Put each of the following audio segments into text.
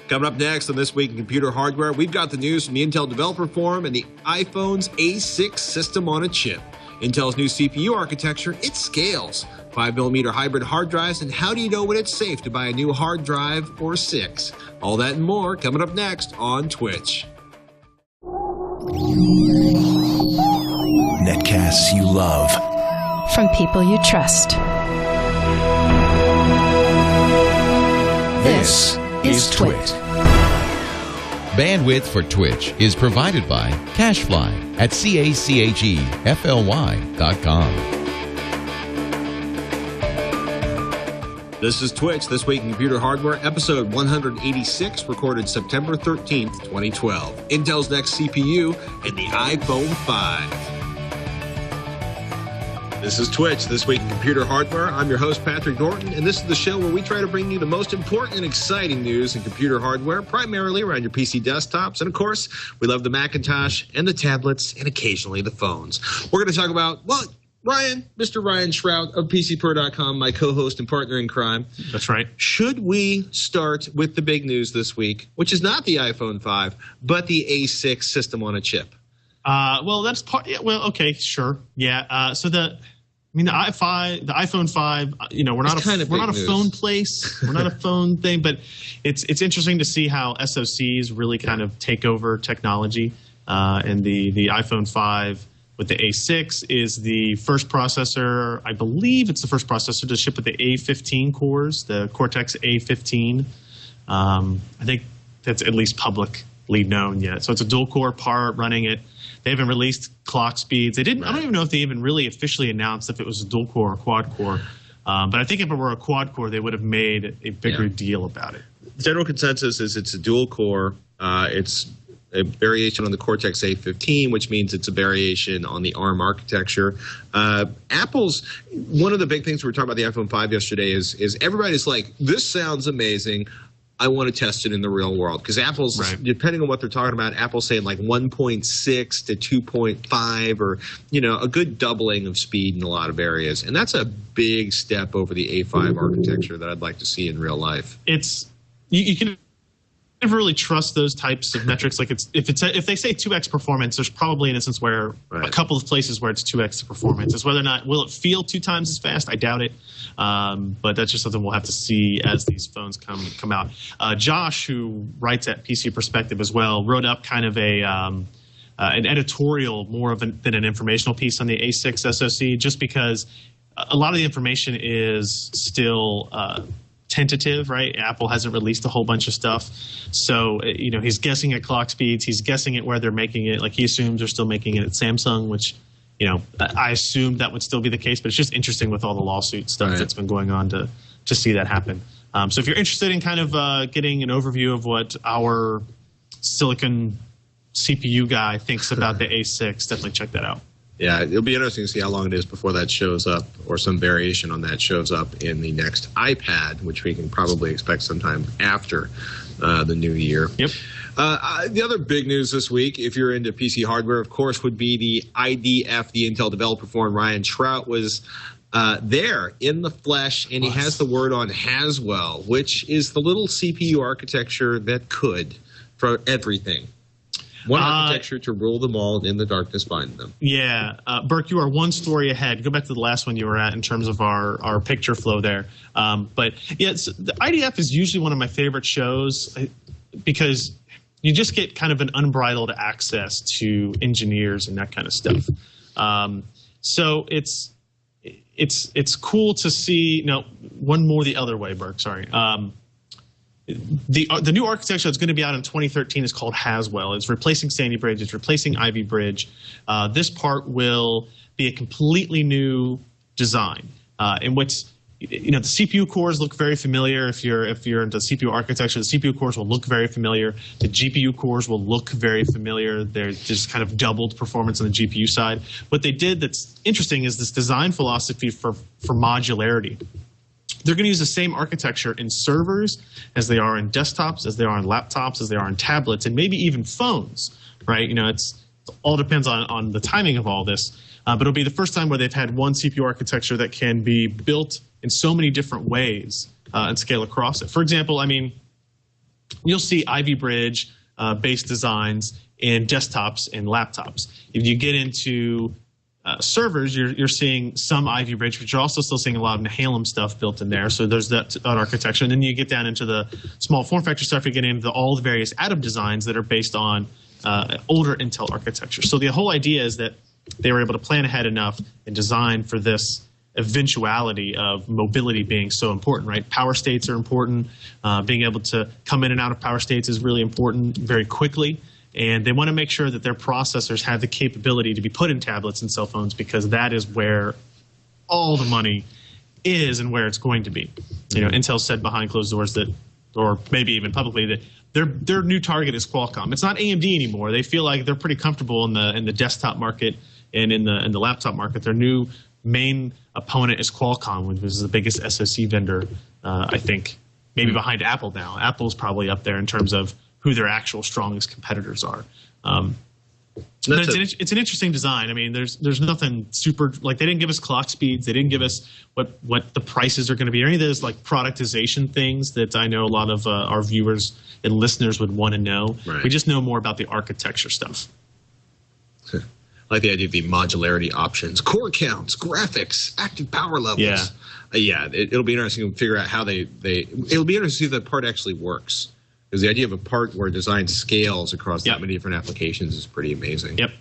Coming up next on This Week in Computer Hardware, we've got the news from the Intel Developer Forum and the iPhone's A6 system on a chip. Intel's new CPU architecture, it scales. 5mm hybrid hard drives, and how do you know when it's safe to buy a new hard drive or 6? All that and more coming up next on TWiCH. Netcasts you love. From people you trust. This is TWiT. Bandwidth for TWiCH is provided by Cachefly at CACHEFLY.com. This is TWiCH, This Week in Computer Hardware, episode 186, recorded September 13th, 2012. Intel's next CPU and the iPhone 5. This is TWiCH, This Week in Computer Hardware. I'm your host, Patrick Norton, and this is the show where we try to bring you the most important and exciting news in computer hardware, primarily around your PC desktops. And, of course, we love the Macintosh and the tablets and occasionally the phones. We're going to talk about, well, Mr. Ryan Shrout of PCPro.com, my co-host and partner in crime. That's right. Should we start with the big news this week, which is not the iPhone 5, but the A6 system on a chip? Well, that's part. Yeah, well, okay, sure, yeah. So the iPhone 5. You know, we're not a phone place. We're not a phone thing, but it's interesting to see how SoCs really kind of take over technology. And the iPhone 5 with the A6 is the first processor. I believe it's the first processor to ship with the A15 cores, the Cortex A15. I think that's at least publicly known yet. So it's a dual-core part running it. They haven't released clock speeds. They didn't. I don't even know if they even really officially announced if it was a dual core or quad core. But I think if it were a quad core, they would have made a bigger deal about it. General consensus is it's a dual core. It's a variation on the Cortex A15, which means it's a variation on the ARM architecture. Apple's one of the big things we were talking about the iPhone 5 yesterday is everybody's like, this sounds amazing. I want to test it in the real world, because Apple's, depending on what they're talking about, Apple's saying like 1.6 to 2.5, or, you know, a good doubling of speed in a lot of areas. And that's a big step over the A5 architecture that I'd like to see in real life. It's you can never really trust those types of metrics. Like if they say 2x performance, there's probably an instance where a couple of places where it's 2x the performance. It's whether or not will it feel 2 times as fast. I doubt it. But that's just something we'll have to see as these phones come out. Josh, who writes at PC Perspective as well, wrote up kind of an editorial more than an informational piece on the A6 SoC, just because a lot of the information is still tentative, right? Apple hasn't released a whole bunch of stuff. So, you know, he's guessing at clock speeds. He's guessing at where they're making it. Like, he assumes they're still making it at Samsung, which, you know, I assumed that would still be the case, but it's just interesting with all the lawsuit stuff that's been going on to see that happen. So if you're interested in kind of getting an overview of what our silicon CPU guy thinks about the A6, definitely check that out. Yeah, it'll be interesting to see how long it is before that shows up, or some variation on that shows up in the next iPad, which we can probably expect sometime after the new year. Yep. The other big news this week, if you're into PC hardware, of course, would be the IDF, the Intel Developer Forum. Ryan Shrout was there in the flesh, and he has the word on Haswell, which is the little CPU architecture that could for everything. One architecture to rule them all, and in the darkness find them. Yeah. Burke, you are one story ahead. Go back to the last one you were at in terms of our picture flow there. But, yeah, the IDF is usually one of my favorite shows because you just get kind of an unbridled access to engineers and that kind of stuff. So it's cool to see. No, one more the other way, Burke. Sorry. The new architecture that's going to be out in 2013 is called Haswell. It's replacing Sandy Bridge. It's replacing Ivy Bridge. This part will be a completely new design. In which, you know, the CPU cores look very familiar. If you're into CPU architecture, the CPU cores will look very familiar. The GPU cores will look very familiar. They're just kind of doubled performance on the GPU side. What they did that's interesting is this design philosophy for modularity. They're going to use the same architecture in servers as they are in desktops, as they are in laptops, as they are in tablets, and maybe even phones, right? You know, it all depends on the timing of all this. But it'll be the first time where they've had one CPU architecture that can be built in so many different ways and scale across it. For example, I mean, you'll see Ivy Bridge based designs in desktops and laptops. If you get into servers, you're seeing some Ivy Bridge, but you're also still seeing a lot of Nehalem stuff built in there. So there's that architecture. And then you get down into the small form factor stuff, you get into all the various Atom designs that are based on older Intel architecture. So the whole idea is that they were able to plan ahead enough and design for this eventuality of mobility being so important, right? Power states are important. Being able to come in and out of power states is really important very quickly. And they want to make sure that their processors have the capability to be put in tablets and cell phones, because that is where all the money is and where it's going to be. You know, Intel said behind closed doors that, or maybe even publicly, that their new target is Qualcomm. It's not AMD anymore. They feel like they're pretty comfortable in the desktop market and in the laptop market. Their new main opponent is Qualcomm, which is the biggest SoC vendor, I think, maybe behind Apple now. Apple's probably up there in terms of who their actual strongest competitors are. It's an interesting design. I mean, there's nothing super, like, they didn't give us clock speeds. They didn't give us what the prices are going to be, or any of those like productization things that I know a lot of our viewers and listeners would want to know. Right. We just know more about the architecture stuff. I like the idea of the modularity options, core counts, graphics, active power levels. Yeah, it'll be interesting to figure out how it'll be interesting to see if that part actually works. Because the idea of a part where design scales across that many different applications is pretty amazing. Yep.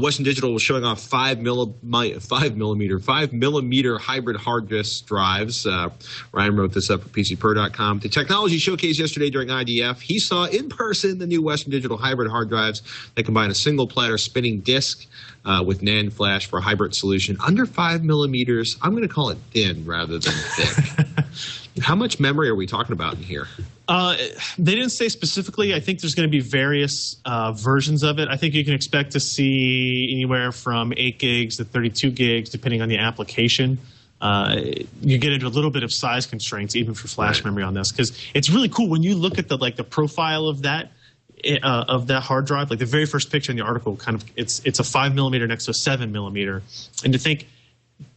Western Digital was showing off 5 millimeter hybrid hard disk drives. Ryan wrote this up for PCPro.com. The technology showcase yesterday during IDF, he saw in person the new Western Digital hybrid hard drives that combine a single platter spinning disk with NAND flash for a hybrid solution under 5 millimeters. I'm going to call it thin rather than thick. How much memory are we talking about in here? They didn't say specifically. I think there's going to be various versions of it. I think you can expect to see anywhere from 8 gigs to 32 gigs, depending on the application. You get into a little bit of size constraints, even for flash memory on this, because it's really cool when you look at the profile of that hard drive. Like the very first picture in the article, it's a 5 millimeter next to a 7 millimeter, and to think,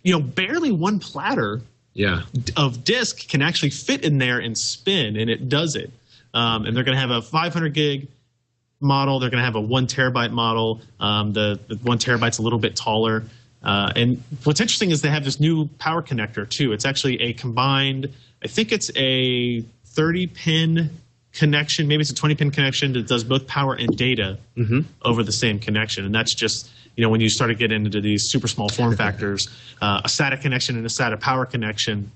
barely one platter of disk can actually fit in there and spin, and it does it. And they're going to have a 500 gig model. They're going to have a 1 terabyte model. The 1 terabyte's a little bit taller. And what's interesting is they have this new power connector too. It's actually a combined, I think it's a 30-pin connection. Maybe it's a 20-pin connection that does both power and data over the same connection. And that's just, when you start to get into these super small form factors, a SATA connection and a SATA power connection,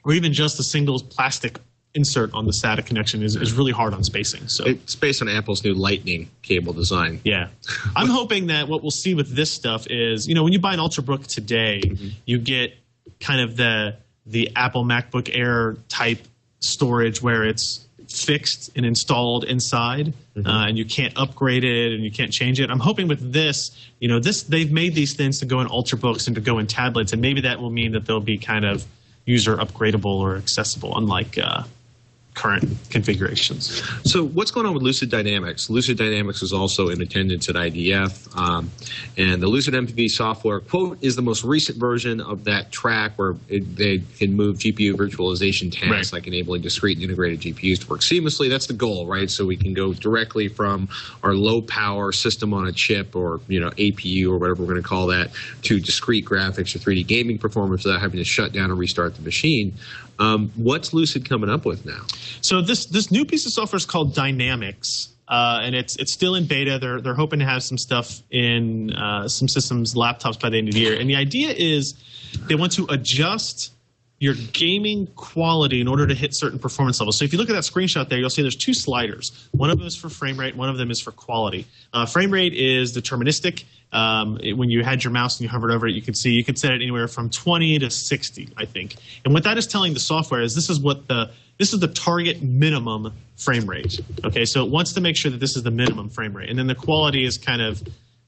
or even just a single plastic insert on the SATA connection is really hard on spacing. So it's based on Apple's new Lightning cable design. Yeah. I'm hoping that what we'll see with this stuff is, when you buy an Ultrabook today, you get kind of the Apple MacBook Air type storage where it's fixed and installed inside, and you can't upgrade it and you can't change it. I'm hoping with this, they've made these things to go in Ultrabooks and to go in tablets, and maybe that will mean that they'll be kind of user upgradable or accessible, unlike current configurations. So what's going on with Lucid Dynamics? Lucid Dynamics is also in attendance at IDF, and the Lucid MPV software, quote, is the most recent version of that track where they can move GPU virtualization tasks, like enabling discrete and integrated GPUs to work seamlessly. That's the goal, right? So we can go directly from our low-power system on a chip, or APU or whatever we're going to call that, to discrete graphics or 3D gaming performance without having to shut down and restart the machine. What's Lucid coming up with now? So this new piece of software is called Dynamics, and it's still in beta. They're hoping to have some stuff in some systems, laptops by the end of the year. And the idea is they want to adjust your gaming quality in order to hit certain performance levels. So if you look at that screenshot there, you'll see there's 2 sliders. One of them is for frame rate. One of them is for quality. Frame rate is deterministic. When you had your mouse and you hovered over it, you could set it anywhere from 20 to 60, I think. And what that is telling the software is this is the target minimum frame rate. Okay, so it wants to make sure that this is the minimum frame rate, and then the quality is kind of,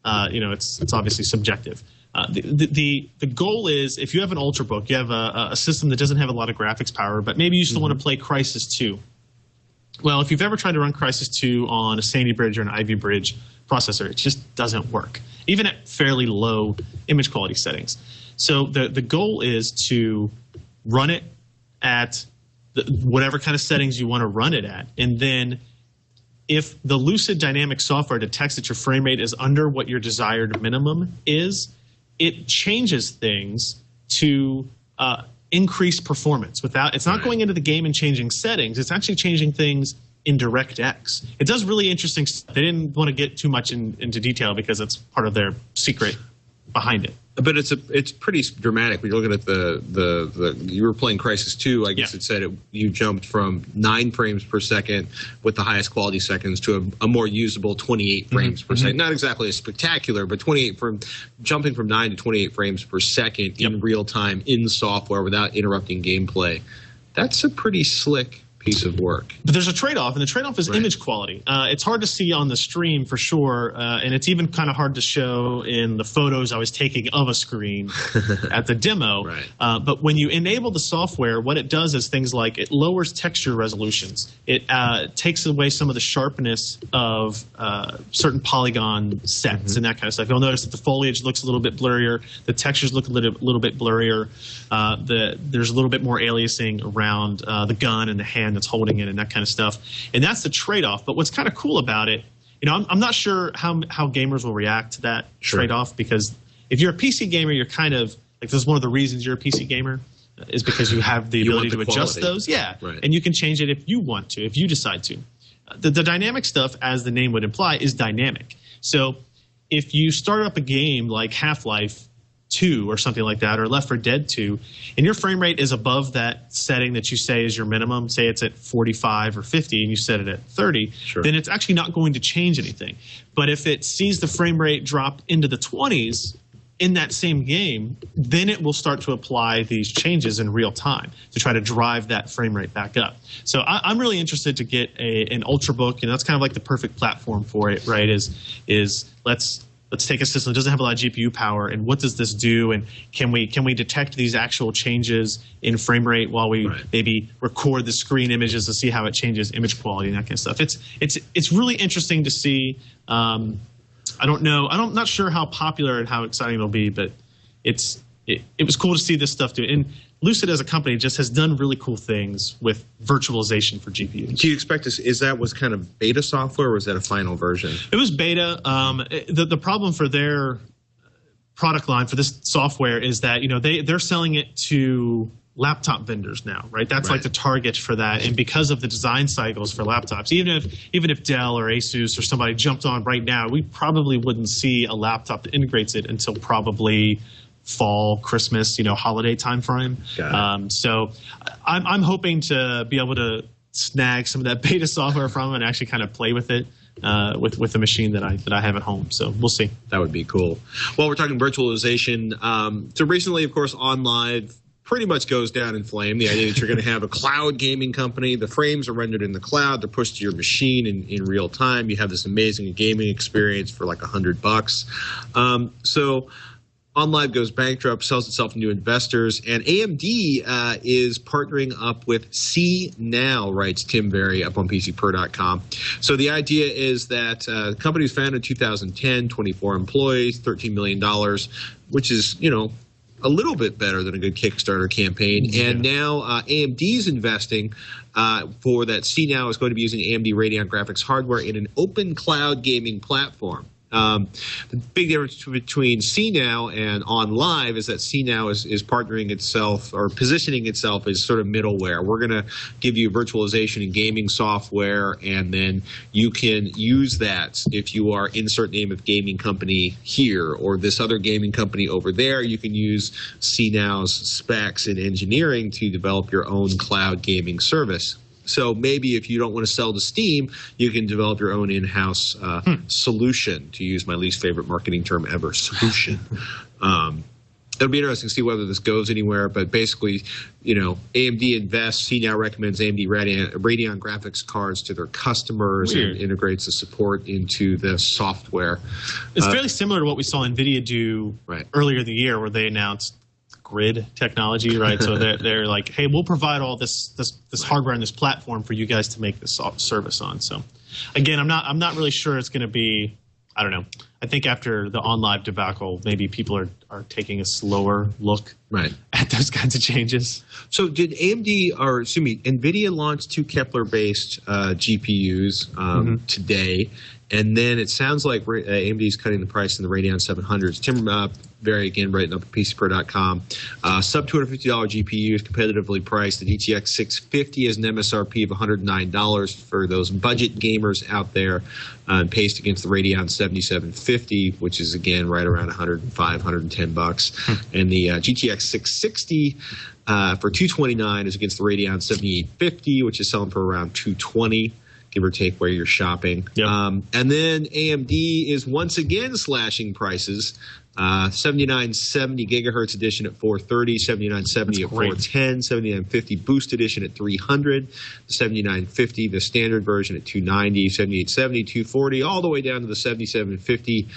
it's obviously subjective. The goal is, if you have an Ultrabook, you have a system that doesn't have a lot of graphics power, but maybe you still want to play Crysis 2. Well, if you've ever tried to run Crysis 2 on a Sandy Bridge or an Ivy Bridge processor, it just doesn't work, even at fairly low image quality settings. So the goal is to run it at whatever kind of settings you want to run it at. And then if the Lucid Dynamics software detects that your frame rate is under what your desired minimum is, it changes things to increase performance. It's not going into the game and changing settings. It's actually changing things in DirectX. It does really interesting stuff. They didn't want to get too much into detail because it's part of their secret behind it. But it's pretty dramatic when you're looking at you were playing Crysis 2, I guess. It said you jumped from 9 frames per second with the highest quality seconds to a more usable 28 frames per second. Not exactly as spectacular, but jumping from 9 to 28 frames per second in real time in software without interrupting gameplay. That's a pretty slick piece of work. But there's a trade-off, and the trade-off is image quality. It's hard to see on the stream for sure, and it's even kind of hard to show in the photos I was taking of a screen at the demo. But when you enable the software, what it does is things like it lowers texture resolutions. It takes away some of the sharpness of certain polygon sets and that kind of stuff. You'll notice that the foliage looks a little bit blurrier, the textures look a little bit blurrier, there's a little bit more aliasing around the gun and the hand that's holding it and that kind of stuff. And that's the trade-off. But what's kind of cool about it, I'm not sure how gamers will react to that trade-off, because if you're a PC gamer, you're kind of like, this is one of the reasons you're a PC gamer is because you have the ability to adjust those. And you can change it if you want to, if you decide to. The dynamic stuff, as the name would imply, is dynamic. So if you start up a game like Half-Life 2 or something like that, or Left 4 Dead 2, and your frame rate is above that setting that you say is your minimum, say it's at 45 or 50 and you set it at 30, then it's actually not going to change anything. But if it sees the frame rate drop into the 20s in that same game, then it will start to apply these changes in real time to try to drive that frame rate back up. So I'm really interested to get an Ultrabook, and that's kind of like the perfect platform for it, right? Is let's take a system that doesn't have a lot of GPU power, and what does this do? And can we detect these actual changes in frame rate while we maybe record the screen images to see how it changes image quality and that kind of stuff? It's really interesting to see. I don't know. I'm not sure how popular and how exciting it'll be, but it was cool to see this stuff do. And Lucid as a company just has done really cool things with virtualization for GPUs. Do you expect this? Was kind of beta software, or was that a final version? It was beta. The problem for their product line for this software is that they're selling it to laptop vendors now, right? That's like the target for that. And because of the design cycles for laptops, even if Dell or Asus or somebody jumped on right now, we probably wouldn't see a laptop that integrates it until probably fall, Christmas, holiday time frame. So I'm hoping to be able to snag some of that beta software from and actually kind of play with it with the machine that I have at home. So we'll see. That would be cool. Well, we're talking virtualization. So recently, of course, OnLive pretty much goes down in flame. The idea that you're going to have a cloud gaming company, the frames are rendered in the cloud, they're pushed to your machine in real time. You have this amazing gaming experience for like $100. So OnLive goes bankrupt, sells itself to new investors, and AMD is partnering up with CNow, writes Tim Berry up on PCPer.com. So the idea is that the company was founded in 2010, 24 employees, $13 million, which is, a little bit better than a good Kickstarter campaign. And now AMD's investing for that. CNow is going to be using AMD Radeon graphics hardware in an open cloud gaming platform. The big difference between CNow and OnLive is that CNow is partnering itself or positioning itself as sort of middleware. We're going to give you virtualization and gaming software, and then you can use that if you are insert name of gaming company here or this other gaming company over there. You can use CNow's specs and engineering to develop your own cloud gaming service. So maybe if you don't want to sell to Steam, you can develop your own in-house solution, to use my least favorite marketing term ever, solution. It'll be interesting to see whether this goes anywhere, but basically, AMD invests. CNow recommends AMD Radeon graphics cards to their customers and integrates the support into the software. It's fairly similar to what we saw Nvidia do earlier in the year, where they announced grid technology, right? So they're like, hey, we'll provide all this hardware and this platform for you guys to make this service on. So again, I'm not really sure it's going to be, I don't know. I think after the OnLive debacle, maybe people are taking a slower look at those kinds of changes. So did Nvidia launch 2 Kepler-based GPUs today, and then it sounds like AMD is cutting the price in the Radeon 700s. Tim Berry, again, writing up at PCPro.com. Sub $250 GPU is competitively priced. The GTX 650 has an MSRP of $109 for those budget gamers out there, and paced against the Radeon 7750, which is, again, right around $105, $110. And the GTX 660 for $229 is against the Radeon 7850, which is selling for around $220. Give or take where you're shopping. Yep. And then AMD is once again slashing prices. 7970 gigahertz edition at $430, 7970 at $410, 7950 boost edition at $300, the 7950 the standard version at $290, 7870 $240, all the way down to the 7750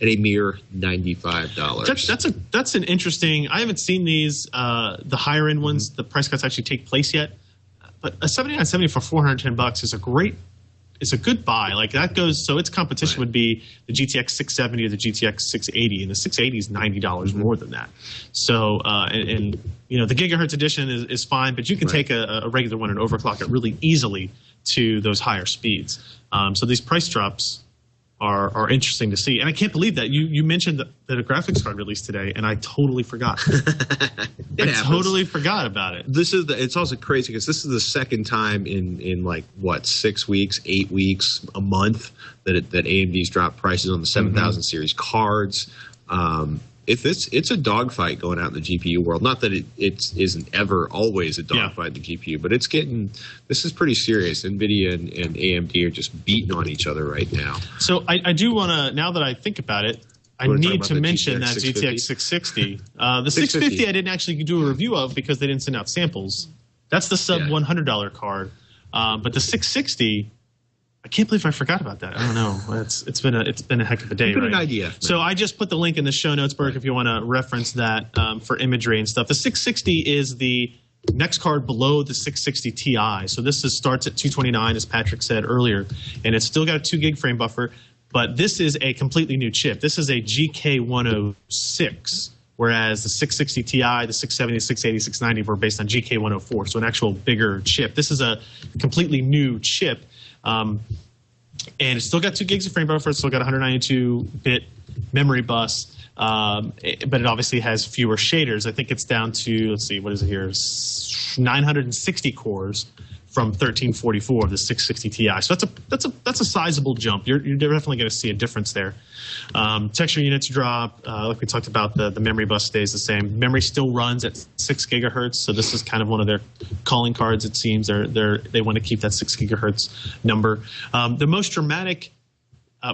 at a mere $95. That's an interesting. I haven't seen these the higher end ones. The price cuts actually take place yet. But a 7970 for $410 is a good buy. Like that goes. So its competition would be the GTX 670 or the GTX 680, and the 680 is $90 more than that. So and you know the gigahertz edition is fine, but you can take a regular one and overclock it really easily to those higher speeds. So these price drops are interesting to see. And I can't believe that you mentioned that a graphics card released today, and I totally forgot. Totally forgot about it. It's also crazy because this is the second time in like what 6 weeks, 8 weeks, a month that AMD's dropped prices on the 7000 series cards. It's a dogfight going out in the GPU world. Not that it isn't ever always a dogfight in the GPU, but this is pretty serious. Nvidia and AMD are just beating on each other right now. So I do want to, now that I think about it, I need to mention that GTX 660. The 650 I didn't actually do a review of because they didn't send out samples. That's the sub $100 card. But the 660, I can't believe I forgot about that. I don't know. It's been a heck of a day, right? An idea. Man. So I just put the link in the show notes, Burke, if you want to reference that for imagery and stuff. The 660 is the next card below the 660 Ti. So this starts at 229, as Patrick said earlier, and it's still got a 2 gig frame buffer. But this is a completely new chip. This is a GK106, whereas the 660 Ti, the 670, 680, 690 were based on GK104, so an actual bigger chip. This is a completely new chip. And it's still got 2 gigs of frame buffer. It's still got 192-bit memory bus, but it obviously has fewer shaders. I think it's down to, let's see, what is it here? 960 cores from 1344 of the 660 Ti. So that's a sizable jump. You're definitely going to see a difference there. Texture units drop. Like we talked about, the memory bus stays the same. Memory still runs at 6 gigahertz. So this is kind of one of their calling cards. It seems they want to keep that 6 gigahertz number. The most dramatic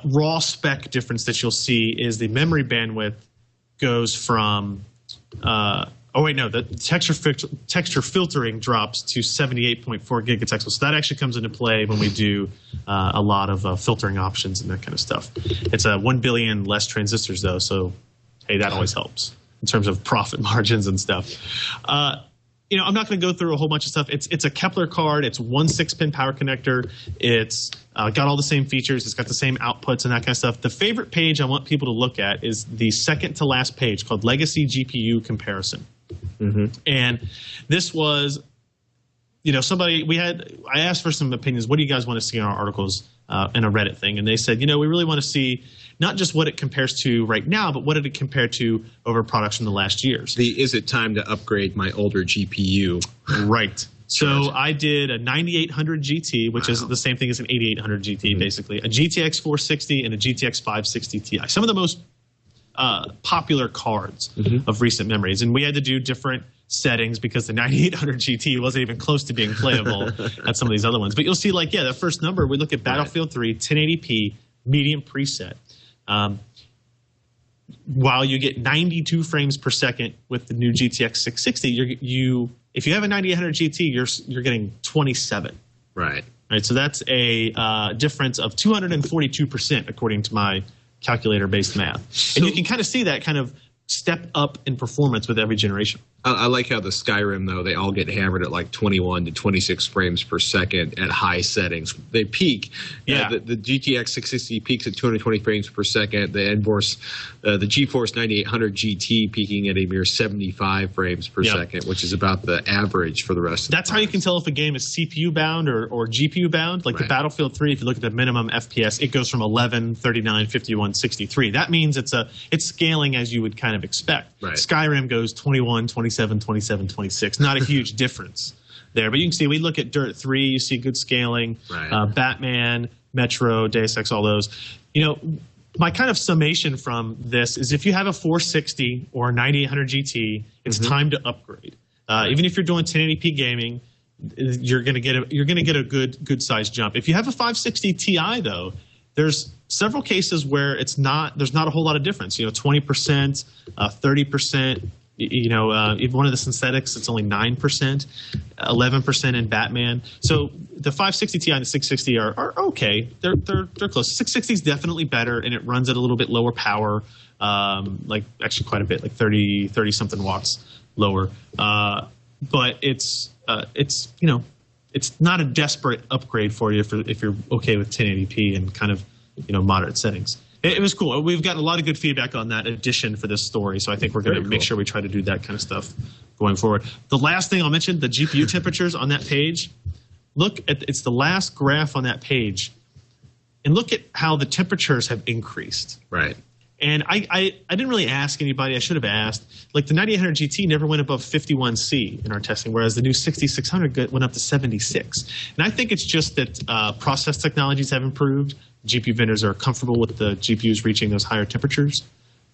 raw spec difference that you'll see is the memory bandwidth goes from. The texture filtering drops to 78.4 gigatexels. So that actually comes into play when we do a lot of filtering options and that kind of stuff. It's 1 billion less transistors, though, so hey, that always helps in terms of profit margins and stuff. I'm not going to go through a whole bunch of stuff. It's a Kepler card. It's 1 6-pin power connector. It's got all the same features. It's got the same outputs and that kind of stuff. The favorite page I want people to look at is the second to last page called Legacy GPU Comparison. And this was, I asked for some opinions. What do you guys want to see in our articles in a Reddit thing? And they said, we really want to see not just what it compares to right now, but what did it compare to over products from the last years? Is it time to upgrade my older GPU? Right. So I did a 9800 GT, which is the same thing as an 8800 GT, basically, a GTX 460 and a GTX 560 Ti. Some of the most popular cards of recent memories, and we had to do different settings because the 9800 GT wasn't even close to being playable at some of these other ones. But you'll see, the first number, we look at Battlefield 3, 1080p, medium preset. While you get 92 frames per second with the new GTX 660, if you have a 9800 GT, you're getting 27. Right. So that's a difference of 242%, according to my calculator-based math. And you can kind of see that kind of step up in performance with every generation. I like how the Skyrim, though, they all get hammered at like 21 to 26 frames per second at high settings. They peak. Yeah. The GTX 660 peaks at 220 frames per second. The GeForce 9800 GT peaking at a mere 75 frames per second, which is about the average for the rest of That's how you can tell if a game is CPU bound or GPU bound. Like the Battlefield 3, if you look at the minimum FPS, it goes from 11, 39, 51, 63. That means it's scaling as you would kind of expect. Right. Skyrim goes 21, 27, 27, 26. Not a huge difference there. But you can see, we look at Dirt 3, you see good scaling. Right. Batman, Metro, Deus Ex, all those. You know, my kind of summation from this is if you have a 460 or a 9800 GT, it's time to upgrade. Even if you're doing 1080p gaming, you're going to get a good size jump. If you have a 560 Ti, though, there's several cases where there's not a whole lot of difference. 20%, 30%. Even one of the synthetics, it's only 9%, 11% in Batman. So the 560 Ti and the 660 are okay. They're close. 660 is definitely better, and it runs at a little bit lower power, like actually quite a bit, like 30 something watts lower. But it's not a desperate upgrade for you if you're okay with 1080p and kind of moderate settings. It was cool. We've gotten a lot of good feedback on that addition for this story, so I think we're going to make sure we try to do that kind of stuff going forward. The last thing I'll mention, the GPU temperatures on that page. It's the last graph on that page, and look at how the temperatures have increased. Right. And I didn't really ask anybody. I should have asked. Like the 9800 GT never went above 51C in our testing, whereas the new 6600 went up to 76. And I think it's just that process technologies have improved. GPU vendors are comfortable with the GPUs reaching those higher temperatures.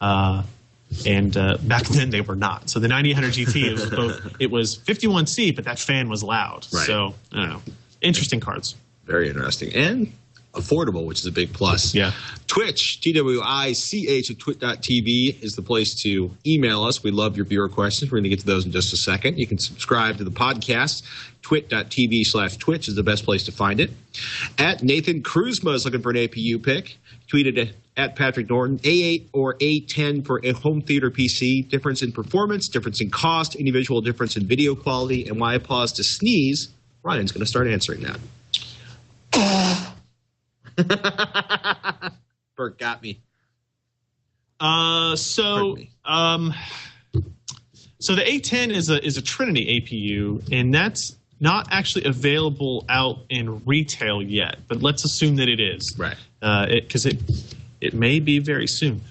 And back then they were not. So the 9800 GT, it was 51C, but that fan was loud. Right. So I don't know. Interesting cards. Very interesting. And affordable, which is a big plus. Yeah. TWiCH, TWiCH at TWiT.tv is the place to email us. We love your viewer questions. We're going to get to those in just a second. You can subscribe to the podcast. TWiT.tv/Twitch is the best place to find it. At Nathan Kruzma is looking for an APU pick. Tweeted at Patrick Norton, A8 or A10 for a home theater PC. Difference in performance, difference in cost, individual difference in video quality, and why I pause to sneeze. Ryan's going to start answering that. Bert got me. So the A10 is a Trinity APU, and that's not actually available out in retail yet. But let's assume that it is, right? Because it may be very soon.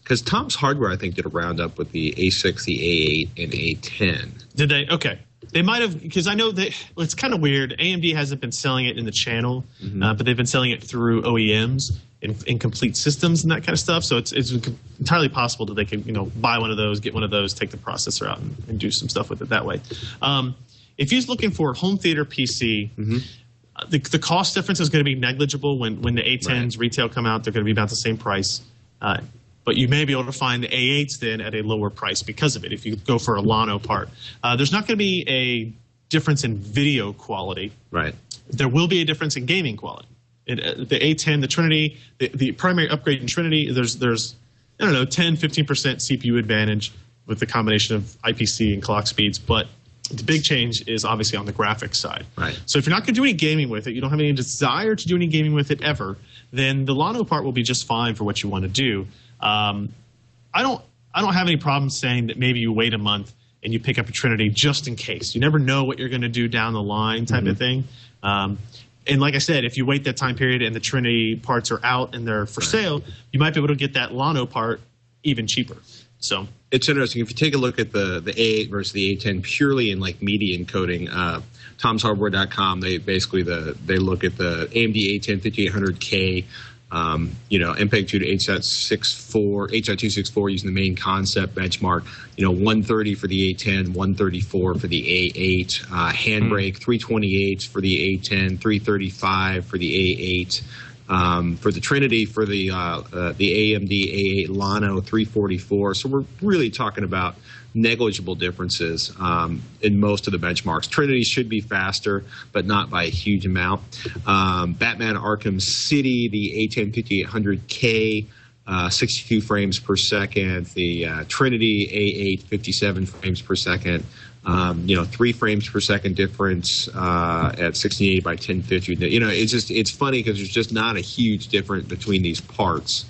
Because Tom's Hardware, I think, did a roundup with the A6, the A8, and A10. Did they? Okay. They might have, because I know that it's kind of weird. AMD hasn't been selling it in the channel, but they've been selling it through OEMs in complete systems and that kind of stuff. So it's entirely possible that they can buy one of those, get one of those, take the processor out, and do some stuff with it that way. If he's looking for a home theater PC, the cost difference is going to be negligible when the A10s retail come out. They're going to be about the same price. But you may be able to find the A8s then at a lower price because of it if you go for a Llano part. There's not going to be a difference in video quality. Right. There will be a difference in gaming quality. The A10, the Trinity, the primary upgrade in Trinity, there's I don't know, 10, 15% CPU advantage with the combination of IPC and clock speeds. But the big change is obviously on the graphics side. Right. So if you're not going to do any gaming with it, you don't have any desire to do any gaming with it ever, then the Llano part will be just fine for what you want to do. I don't have any problem saying that maybe you wait a month and you pick up a Trinity just in case. You never know what you're going to do down the line type of thing. And like I said, if you wait that time period and the Trinity parts are out and they're for sale, you might be able to get that Llano part even cheaper. So it's interesting. If you take a look at the A8 versus the A10 purely in like media encoding, tomshardware.com, they basically they look at the AMD A10 5800K MPEG 2 to H.264 using the main concept benchmark, 130 for the A10, 134 for the A8, handbrake 328 for the A10, 335 for the A8, for the Trinity for the AMD A8 Llano 344. So we're really talking about negligible differences in most of the benchmarks. Trinity should be faster, but not by a huge amount. Batman Arkham City, the A10 5800K, 62 frames per second. The Trinity A8, 57 frames per second. 3 frames per second difference at 1680 by 1050. It's funny because there's just not a huge difference between these parts.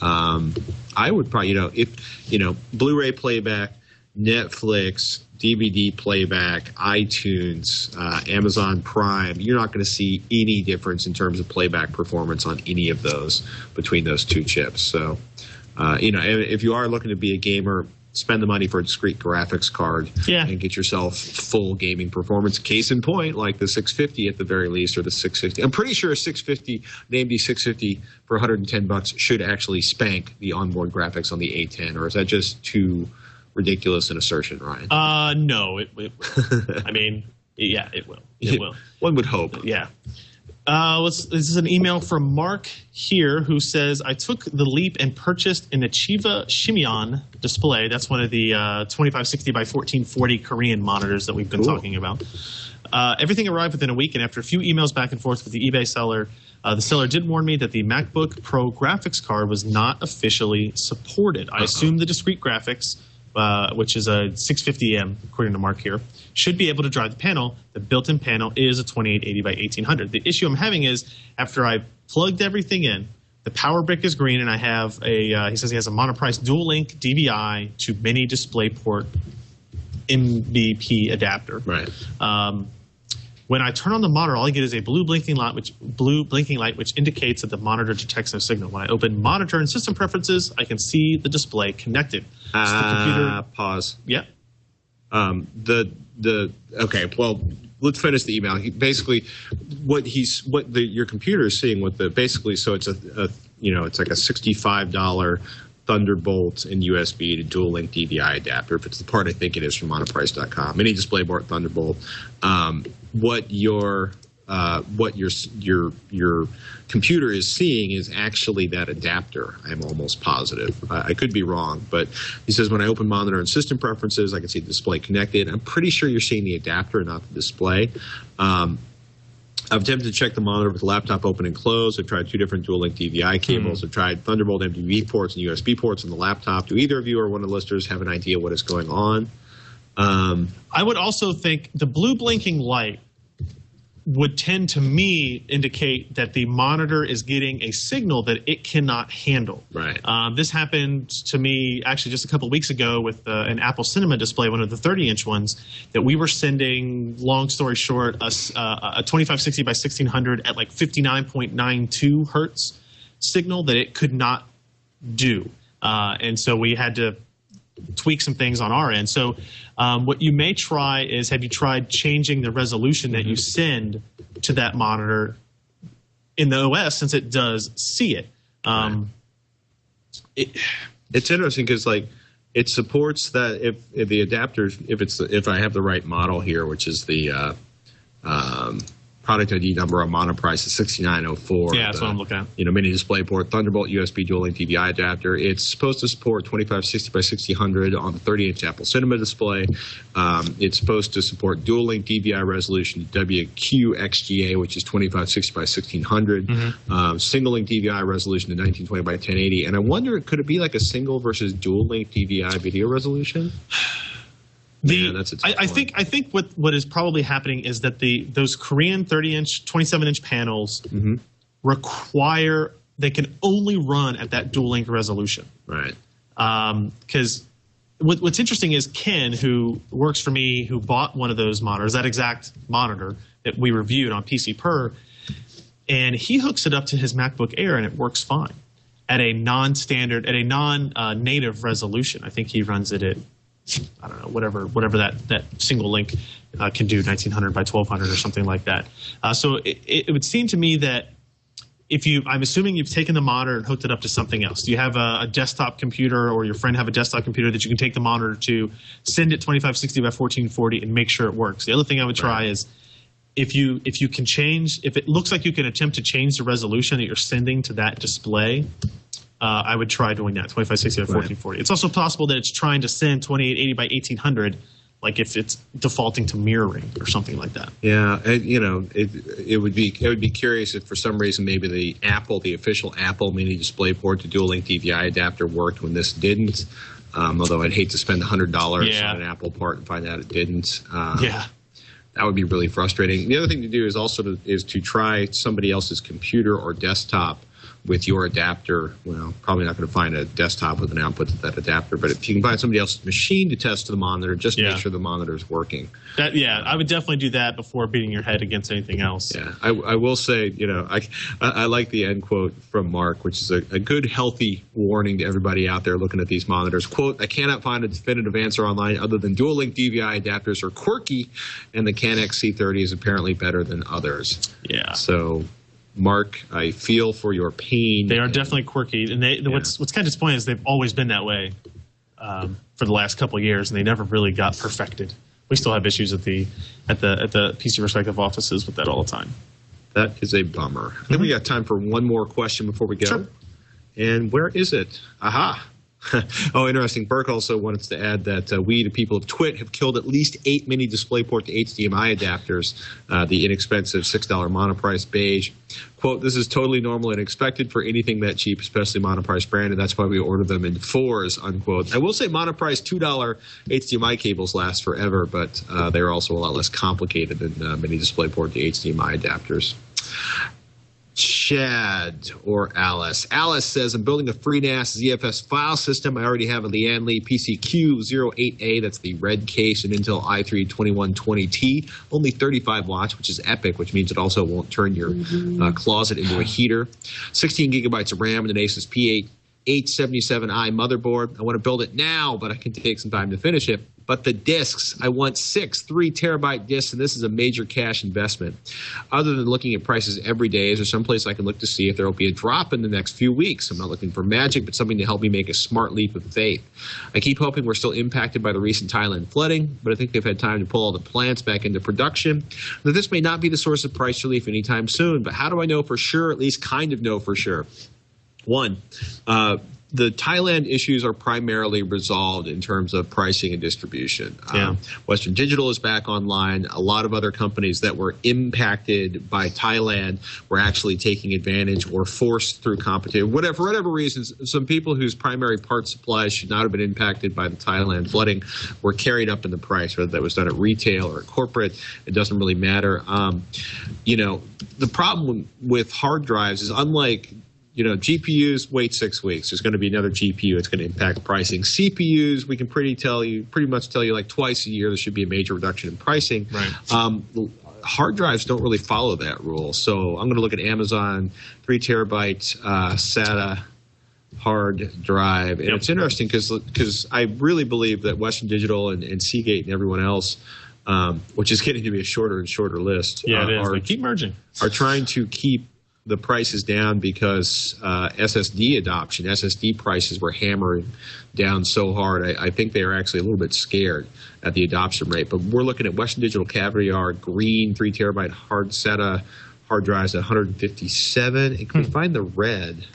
I would probably, Blu-ray playback, Netflix, DVD playback, iTunes, Amazon Prime, you're not going to see any difference in terms of playback performance on any of those between those two chips. So, if you are looking to be a gamer, spend the money for a discrete graphics card and get yourself full gaming performance. Case in point, like the 650 at the very least, or the 650. I'm pretty sure a 650, an AMD 650 for $110 should actually spank the onboard graphics on the A10, or is that just too ridiculous an assertion, Ryan? No, it I mean, it will. It will. One would hope. Yeah. This is an email from Mark here who says, I took the leap and purchased an Achieva Shimeon display. That's one of the 2560 by 1440 Korean monitors that we've been talking about. Everything arrived within a week, and after a few emails back and forth with the eBay seller, the seller did warn me that the MacBook Pro graphics card was not officially supported. I assume the discrete graphics, which is a 650M, according to Mark here, should be able to drive the panel. The built-in panel is a 2880 by 1800. The issue I'm having is after I plugged everything in, the power brick is green, and I have he says he has a monoprice Duallink DVI to mini DisplayPort MVP adapter. Right. When I turn on the monitor, all I get is a blue blinking light, which indicates that the monitor detects no signal. When I open monitor and system preferences, I can see the display connected. So the computer. Pause. Yeah. Okay. Well, let's finish the email. Basically, your computer is seeing so it's it's like a $65 Thunderbolt and USB to Duallink DVI adapter. If it's the part I think it is from monoprice.com, mini DisplayPort Thunderbolt. What your computer is seeing is actually that adapter. I'm almost positive. I could be wrong, but he says when I open monitor and system preferences, I can see the display connected. I'm pretty sure you're seeing the adapter, not the display. I've attempted to check the monitor with the laptop open and closed. I've tried 2 different Duallink DVI cables. I've tried Thunderbolt MDV ports and USB ports on the laptop. Do either of you or one of the listeners have an idea what is going on? I would also think the blue blinking light would tend to me indicate that the monitor is getting a signal that it cannot handle. Right. This happened to me actually just a couple of weeks ago with an Apple Cinema display, one of the 30-inch ones, that we were sending, long story short, a 2560 by 1600 at like 59.92 hertz signal that it could not do. And so we had to tweak some things on our end. So what you may try is, have you tried changing the resolution that you send to that monitor in the OS, since it does see it? It's interesting because it supports that if the adapters, if I have the right model here, which is the product ID number on monoprice is 6904. Yeah, that's what I'm looking at. Mini DisplayPort, Thunderbolt, USB, Duallink DVI adapter. It's supposed to support 2560 by 1600 on the 30-inch Apple Cinema display. It's supposed to support Duallink DVI resolution WQXGA, which is 2560 by 1600. Single link DVI resolution to 1920 by 1080. And I wonder, could it be like a single versus dual link DVI video resolution? I think what is probably happening is that those Korean 30-inch, 27-inch panels they can only run at that dual link resolution. Right. Because what's interesting is Ken, who works for me, who bought one of those monitors, that exact monitor that we reviewed on PC Per, and he hooks it up to his MacBook Air and it works fine at a non-native resolution. I think he runs it at, I don't know, whatever that single link can do, 1900 by 1200 or something like that. So it would seem to me that I'm assuming you've taken the monitor and hooked it up to something else. Do you have a desktop computer, or your friend have a desktop computer that you can take the monitor to, send it 2560 by 1440 and make sure it works? The other thing I would try is if it looks like you can attempt to change the resolution that you're sending to that display, I would try doing that, 2560 by 1440. It's also possible that it's trying to send 2880 by 1800 like if it's defaulting to mirroring or something like that. Yeah, and, it would be curious if for some reason maybe the official Apple mini display port to Duallink DVI adapter worked when this didn't. Although I'd hate to spend $100 on an Apple part and find out it didn't. That would be really frustrating. The other thing to do is also to try somebody else's computer or desktop with your adapter. Well, probably not going to find a desktop with an output to that adapter, but if you can find somebody else's machine to test to the monitor, just make sure the monitor is working. I would definitely do that before beating your head against anything else. Yeah, I will say, I like the end quote from Mark, which is a good, healthy warning to everybody out there looking at these monitors. Quote, I cannot find a definitive answer online other than Duallink DVI adapters are quirky, and the CanX C30 is apparently better than others. Yeah. So, Mark, I feel for your pain. They are definitely quirky, and what's kind of disappointing is they've always been that way for the last couple of years, and they never really got perfected. We still have issues at the PC Perspective offices with that all the time. That is a bummer. I think we got time for one more question before we go. Sure. And where is it? Aha. Oh, interesting. Burke also wanted to add that we, the people of TWiT, have killed at least 8 mini DisplayPort to HDMI adapters, the inexpensive $6 monoprice beige. Quote, this is totally normal and expected for anything that cheap, especially monoprice brand, and that's why we order them in 4s, unquote. I will say monoprice $2 HDMI cables last forever, but they're also a lot less complicated than mini DisplayPort to HDMI adapters. Chad or Alice. Alice says, I'm building a FreeNAS ZFS file system. I already have a Lianli PCQ08A. That's the red case, an Intel i3 2120T. Only 35 watts, which is epic, which means it also won't turn your closet into a heater. 16 gigabytes of RAM and an Asus P8 877i motherboard. I want to build it now, but I can take some time to finish it. But the disks, I want 6 3-terabyte disks, and this is a major cash investment. Other than looking at prices every day, is there someplace I can look to see if there will be a drop in the next few weeks? I'm not looking for magic, but something to help me make a smart leap of faith. I keep hoping we're still impacted by the recent Thailand flooding, but I think they've had time to pull all the plants back into production. That this may not be the source of price relief anytime soon, but how do I know for sure, at least kind of know for sure? One, the Thailand issues are primarily resolved in terms of pricing and distribution. Western Digital is back online. A lot of other companies that were impacted by Thailand were actually taking advantage or forced through competition. For whatever reasons, some people whose primary part supplies should not have been impacted by the Thailand flooding were carried up in the price, whether that was done at retail or at corporate. It doesn't really matter. The problem with hard drives is unlike GPUs, wait 6 weeks. There's going to be another GPU. It's going to impact pricing. CPUs, we can pretty much tell you like twice a year there should be a major reduction in pricing. Right. Hard drives don't really follow that rule. So I'm going to look at Amazon 3 terabyte SATA hard drive. And it's interesting because I really believe that Western Digital and Seagate and everyone else, which is getting to be a shorter and shorter list, it is. They keep merging. Are trying to keep the prices down because SSD prices were hammering down so hard. I think they are actually a little bit scared at the adoption rate. But we're looking at Western Digital Caviar green 3 terabyte hard SATA hard drives at 157. And can we find the red?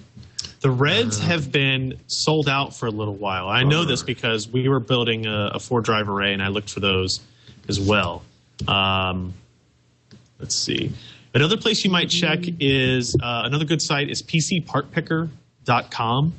The reds have been sold out for a little while. I know this because we were building a 4-drive array, and I looked for those as well. Let's see. Another place you might check is another good site is PCPartPicker.com.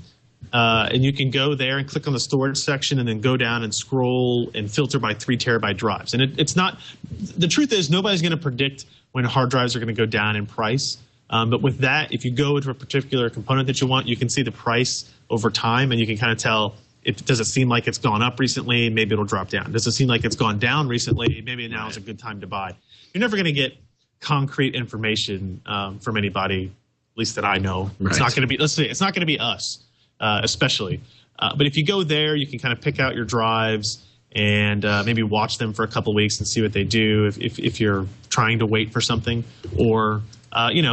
And you can go there and click on the storage section and then go down and scroll and filter by 3 terabyte drives. And it's not – the truth is nobody's going to predict when hard drives are going to go down in price. But with that, if you go into a particular component that you want, you can see the price over time, and you can kind of tell does it seem like it's gone up recently? Maybe it'll drop down. Does it seem like it's gone down recently? Maybe now is a good time to buy. You're never going to get – concrete information from anybody, at least that I know. Right. It's not going to be. Let's say it's not going to be us, especially. But if you go there, you can kind of pick out your drives and maybe watch them for a couple of weeks and see what they do. If you're trying to wait for something, or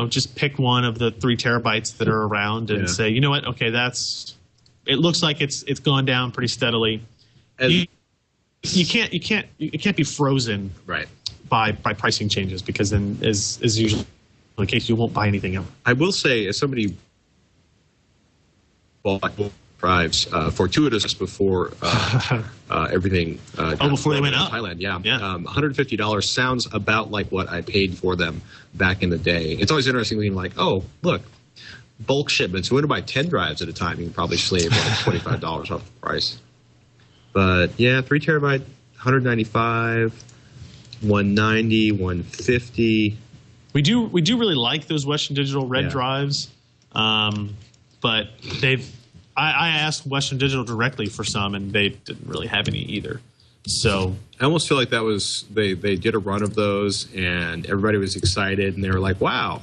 just pick one of the 3 terabytes that are around and say, you know what? Okay, it looks like it's gone down pretty steadily. You can't be frozen. Right. By pricing changes, because then as usually the case, you won't buy anything else. I will say, as somebody bought drives, fortuitous before everything. Before they went up. Thailand, yeah. $150 sounds about like what I paid for them back in the day. It's always interesting being like, oh, look, bulk shipments. You want to buy 10 drives at a time, you can probably save like $25 off the price. But yeah, 3 terabyte, 195, 190, 150. We do really like those Western Digital red drives, but I asked Western Digital directly for some, and they didn't really have any either. So I almost feel like that was they did a run of those, and everybody was excited, and they were like, "Wow,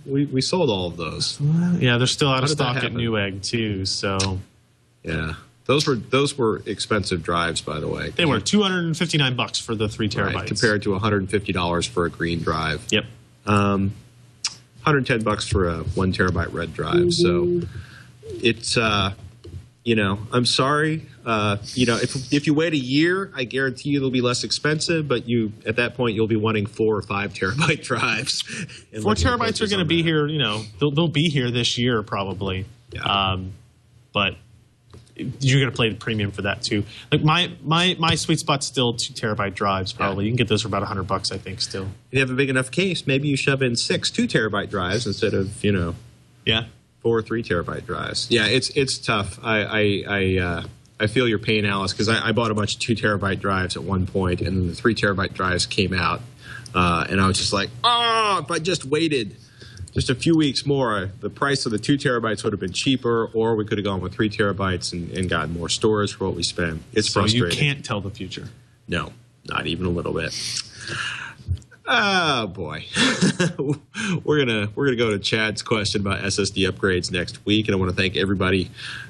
we sold all of those." Yeah, they're still out of stock at Newegg too. So yeah. Those were expensive drives, by the way. They were $259 for the 3 terabytes, right, compared to $150 for a green drive. Yep. $110 for a 1 terabyte red drive. So it's I'm sorry. If you wait a year, I guarantee you they'll be less expensive. But at that point you'll be wanting 4 or 5 terabyte drives. 4 terabytes are going to be here. They'll be here this year probably. Yeah. But you're going to play the premium for that too. Like my sweet spot's still 2 terabyte drives. Probably you can get those for about $100, I think. Still, if you have a big enough case, maybe you shove in 6 2 terabyte drives instead of 4 3 terabyte drives. Yeah, it's tough. I feel your pain, Alice, because I bought a bunch of 2 terabyte drives at one point, and then the 3 terabyte drives came out, and I was just like, if I just waited just a few weeks more, the price of the 2 terabytes would have been cheaper, or we could have gone with 3 terabytes and gotten more storage for what we spent. It's frustrating. So you can't tell the future. No, not even a little bit. Oh boy, we're gonna go to Chad's question about SSD upgrades next week, and I want to thank everybody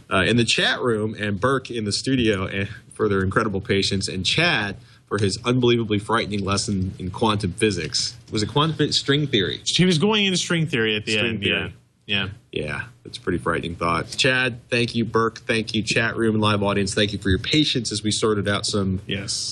in the chat room and Burke in the studio for their incredible patience, and Chad for his unbelievably frightening lesson in quantum physics. Was it quantum string theory? He was going into string theory at the end. Theory. Yeah. That's a pretty frightening thought. Chad, thank you. Burke, thank you. Chat room and live audience, thank you for your patience as we sorted out some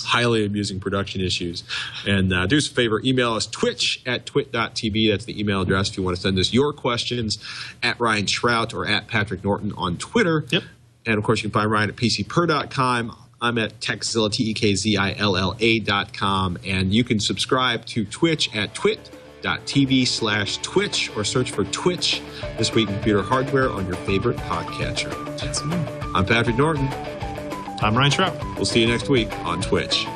highly amusing production issues. And do us a favor, email us twitch@twit.tv. That's the email address if you want to send us your questions, at Ryan Shrout or at Patrick Norton on Twitter. Yep. And, of course, you can find Ryan at pcper.com. I'm at Tekzilla, TEKZILLA.com. And you can subscribe to Twitch at twit.tv/Twitch or search for Twitch This Week in Computer Hardware on your favorite podcatcher. That's me. I'm Patrick Norton. I'm Ryan Shrout. We'll see you next week on Twitch.